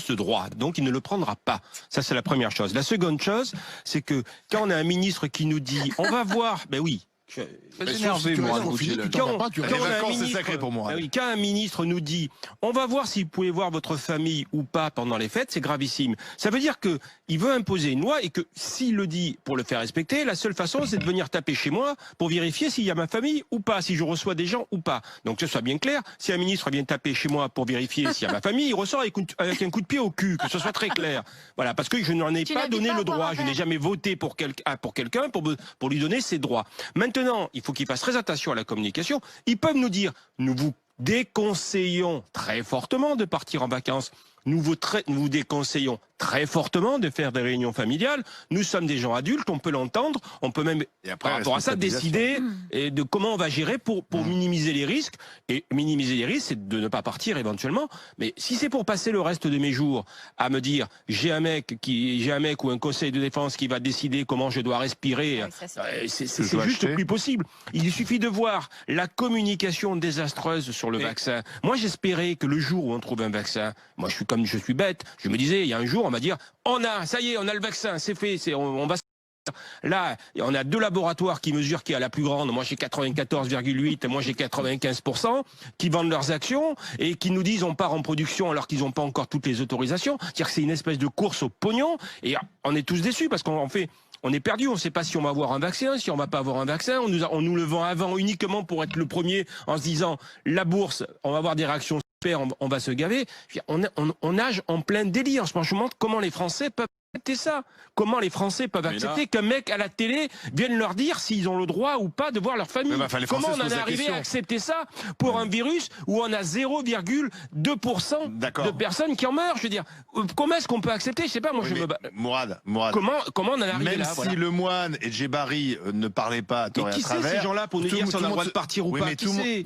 Ce droit, donc il ne le prendra pas. Ça, c'est la première chose. La seconde chose, c'est que quand on a un ministre qui nous dit on va voir, ben oui. Quand un ministre nous dit on va voir si vous pouvez voir votre famille ou pas pendant les fêtes, c'est gravissime. Ça veut dire que il veut imposer une loi et que s'il le dit pour le faire respecter, la seule façon c'est de venir taper chez moi pour vérifier s'il y a ma famille ou pas, si je reçois des gens ou pas. Donc que ce soit bien clair, si un ministre vient taper chez moi pour vérifier s'il y a ma famille, il ressort avec un coup de pied au cul, que ce soit très clair. Voilà, parce que je n'en ai pas donné le droit, je n'ai jamais voté pour quelqu'un pour lui donner ses droits. Maintenant, il faut qu'ils fassent très attention à la communication. Ils peuvent nous dire, nous vous déconseillons très fortement de partir en vacances. Nous vous déconseillons très fortement de faire des réunions familiales. Nous sommes des gens adultes, on peut l'entendre. On peut même, par rapport à ça, décider de comment on va gérer pour minimiser les risques. Et minimiser les risques, c'est de ne pas partir éventuellement. Mais si c'est pour passer le reste de mes jours à me dire, j'ai un mec ou un conseil de défense qui va décider comment je dois respirer, c'est juste plus possible. Il suffit de voir la communication désastreuse sur le vaccin. Moi, j'espérais que le jour où on trouve un vaccin, moi, je suis bête, je me disais, il y a un jour, on va dire, ça y est, on a le vaccin, c'est fait, on va. Là, on a 2 laboratoires qui mesurent qui a la plus grande. Moi, j'ai 94,8, moi, j'ai 95%, qui vendent leurs actions et qui nous disent on part en production alors qu'ils n'ont pas encore toutes les autorisations. C'est-à-dire que c'est une espèce de course au pognon et on est tous déçus parce qu'on est perdu. On ne sait pas si on va avoir un vaccin, si on va pas avoir un vaccin. On nous le vend avant uniquement pour être le premier en se disant la bourse, on va avoir des réactions super, on va se gaver. On nage en plein délire. Je me demande comment les Français peuvent accepter ça. Comment les Français peuvent accepter qu'un mec à la télé vienne leur dire s'ils ont le droit ou pas de voir leur famille. Comment on en est arrivé à accepter ça pour un virus où on a 0,2% de personnes qui en meurent? Je veux dire, comment est-ce qu'on peut accepter? Je sais pas, moi je me bats. Mourad. Comment on en est arrivé là? Même si le moine et Djebari ne parlaient pas à tort et à travers. Qui c'est ces gens-là pour nous dire si on a le droit de partir ou pas? Qui c'est?